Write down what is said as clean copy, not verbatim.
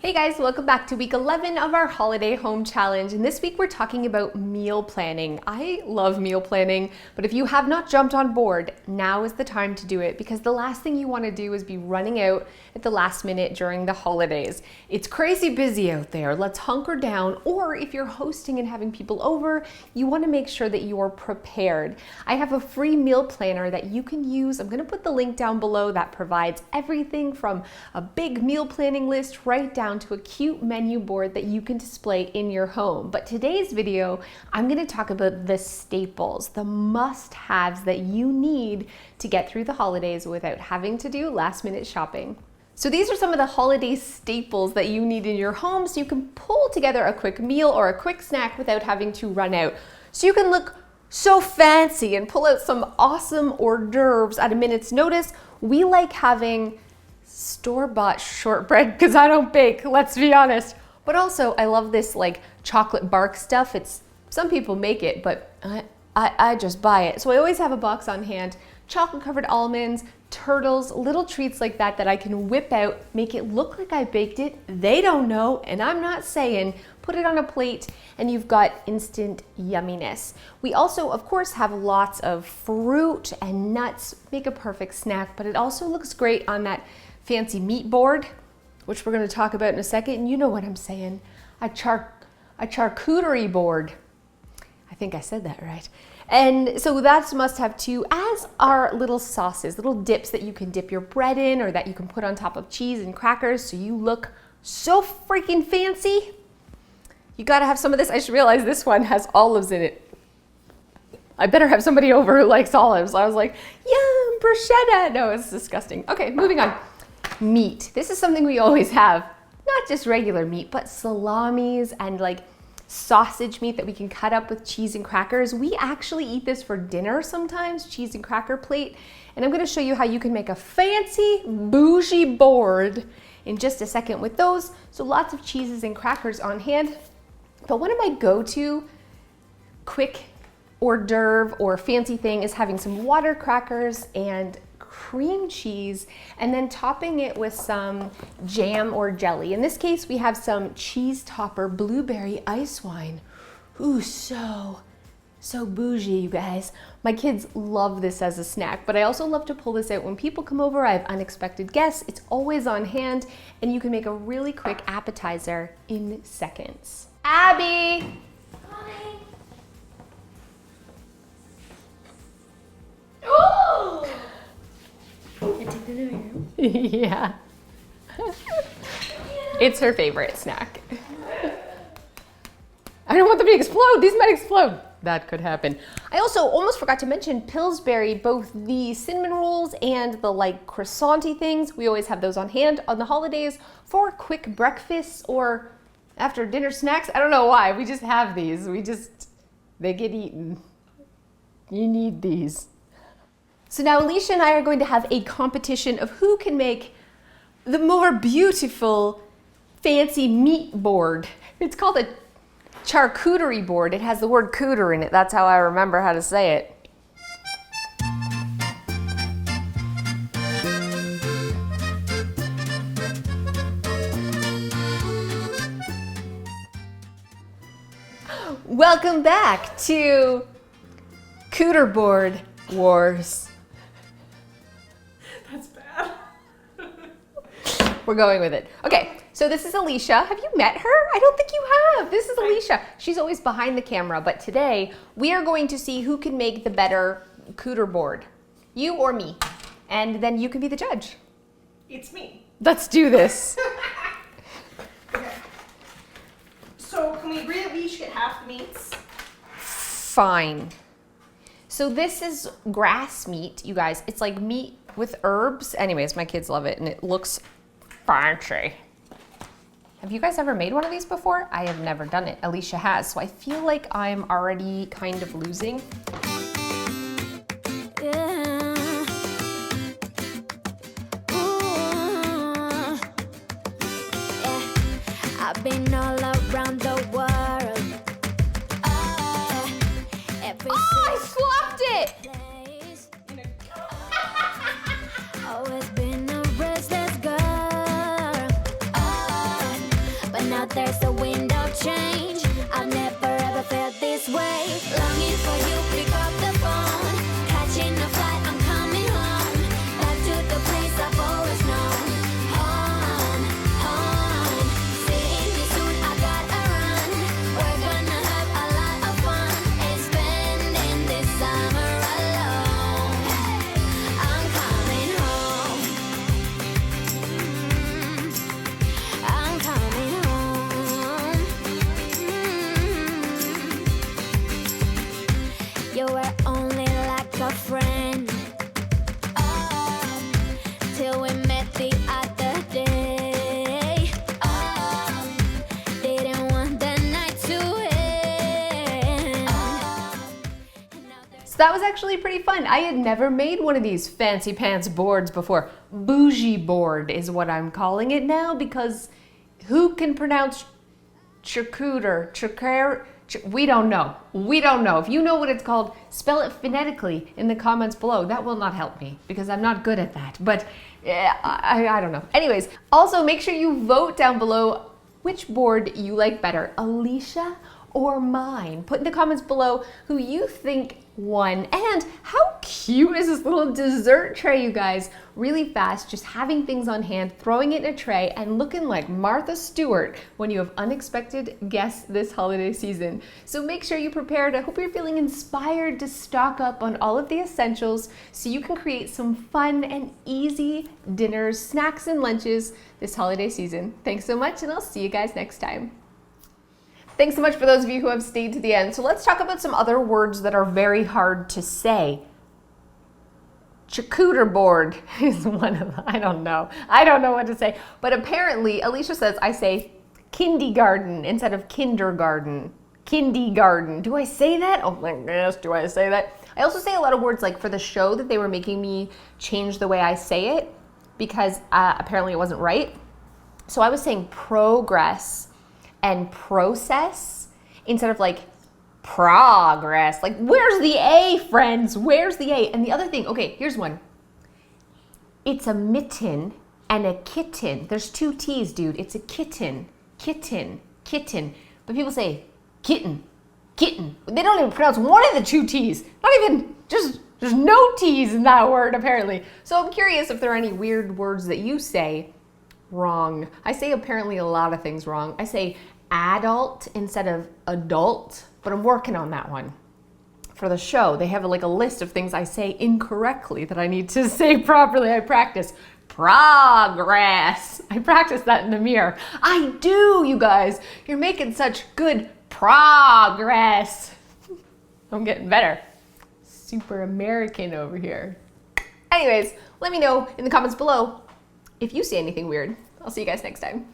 Hey guys, welcome back to week 11 of our holiday home challenge. And this week we're talking about meal planning. I love meal planning, but if you have not jumped on board, now is the time to do it because the last thing you want to do is be running out at the last minute during the holidays. It's crazy busy out there. Let's hunker down. Or if you're hosting and having people over, you want to make sure that you're prepared. I have a free meal planner that you can use. I'm going to put the link down below that provides everything from a big meal planning list right down to a cute menu board that you can display in your home. But today's video, I'm going to talk about the staples, the must-haves that you need to get through the holidays without having to do last-minute shopping. So these are some of the holiday staples that you need in your home so you can pull together a quick meal or a quick snack without having to run out. So you can look so fancy and pull out some awesome hors d'oeuvres at a minute's notice. We like having store-bought shortbread because I don't bake, let's be honest. But also I love this like chocolate bark stuff. Some people make it, but I just buy it. So I always have a box on hand, chocolate covered almonds, turtles, little treats like that that I can whip out, make it look like I baked it. They don't know, and I'm not saying. Put it on a plate and you've got instant yumminess. We also, of course, have lots of fruit and nuts, make a perfect snack, but it also looks great on that fancy meat board, which we're going to talk about in a second. And you know what I'm saying, a charcuterie board. I think I said that right. And so that's must have too, as are little sauces, little dips that you can dip your bread in or that you can put on top of cheese and crackers so you look so freaking fancy. You gotta have some of this. I just realized this one has olives in it. I better have somebody over who likes olives. I was like, yum, bruschetta. No, it's disgusting. Okay, moving on. Meat. This is something we always have. Not just regular meat, but salamis and like sausage meat that we can cut up with cheese and crackers. We actually eat this for dinner sometimes, cheese and cracker plate. And I'm gonna show you how you can make a fancy bougie board in just a second with those. So lots of cheeses and crackers on hand. But one of my go-to quick hors d'oeuvre or fancy thing is having some water crackers and cream cheese and then topping it with some jam or jelly. In this case, we have some cheese topper blueberry ice wine. Ooh, so bougie, you guys. My kids love this as a snack, but I also love to pull this out when people come over. I have unexpected guests. It's always on hand and you can make a really quick appetizer in seconds. Abby! Hi. Oh! Can I take the new room? Yeah. It's her favorite snack. I don't want them to explode. These might explode. That could happen. I also almost forgot to mention Pillsbury, both the cinnamon rolls and the like croissant-y things. We always have those on hand on the holidays for quick breakfasts or after dinner snacks. I don't know why. We just have these. They get eaten. You need these. So now Alicia and I are going to have a competition of who can make the more beautiful, fancy meat board. It's called a charcuterie board. It has the word cooter in it. That's how I remember how to say it. Welcome back to Cooter Board Wars. That's bad. We're going with it. Okay, so this is Alicia. Have you met her? I don't think you have. This is Alicia. She's always behind the camera, but today we are going to see who can make the better cooter board. You or me. And then you can be the judge. It's me. Let's do this. Okay. So can we agree that we each get half the meats? Fine. So this is grass meat, you guys. It's like meat with herbs. Anyways, my kids love it and it looks fancy. Have you guys ever made one of these before? I have never done it. Alicia has, so I feel like I'm already kind of losing. I've been all around the world. I swapped it! Place. Always been a restless girl. You were only like a friend. Till we met the other day. Didn't want the night to end. So that was actually pretty fun. I had never made one of these fancy pants boards before. Bougie board is what I'm calling it now, because who can pronounce charcuterie? We don't know. We don't know. If you know what it's called, spell it phonetically in the comments below. That will not help me because I'm not good at that. But I don't know. Anyways, also make sure you vote down below which board you like better, Alicia or mine. Put in the comments below who you think won. And how cute is this little dessert tray, you guys? Really fast, just having things on hand, throwing it in a tray, and looking like Martha Stewart when you have unexpected guests this holiday season. So make sure you prepared. I hope you're feeling inspired to stock up on all of the essentials so you can create some fun and easy dinners, snacks, and lunches this holiday season. Thanks so much, and I'll see you guys next time. Thanks so much for those of you who have stayed to the end. So let's talk about some other words that are very hard to say. Charcuterie board is one of them. I don't know what to say. But apparently, Alicia says I say kindergarten instead of kindergarten. Kindergarten. Do I say that? Oh my gosh, do I say that? I also say a lot of words like for the show that they were making me change the way I say it because apparently it wasn't right. So I was saying progress and process instead of like progress. Like, where's the A, friends? Where's the A? And the other thing, okay, here's one. It's a mitten and a kitten. There's two T's, dude. It's a kitten, kitten, kitten. But people say kitten, kitten. They don't even pronounce one of the two T's. Not even, just, there's no T's in that word, apparently. So I'm curious if there are any weird words that you say wrong. I say apparently a lot of things wrong. I say adult instead of adult, but I'm working on that one. For the show, they have like a list of things I say incorrectly that I need to say properly. I practice progress. I practice that in the mirror. I do, you guys. You're making such good progress. I'm getting better. Super American over here. Anyways, let me know in the comments below if you see anything weird. I'll see you guys next time.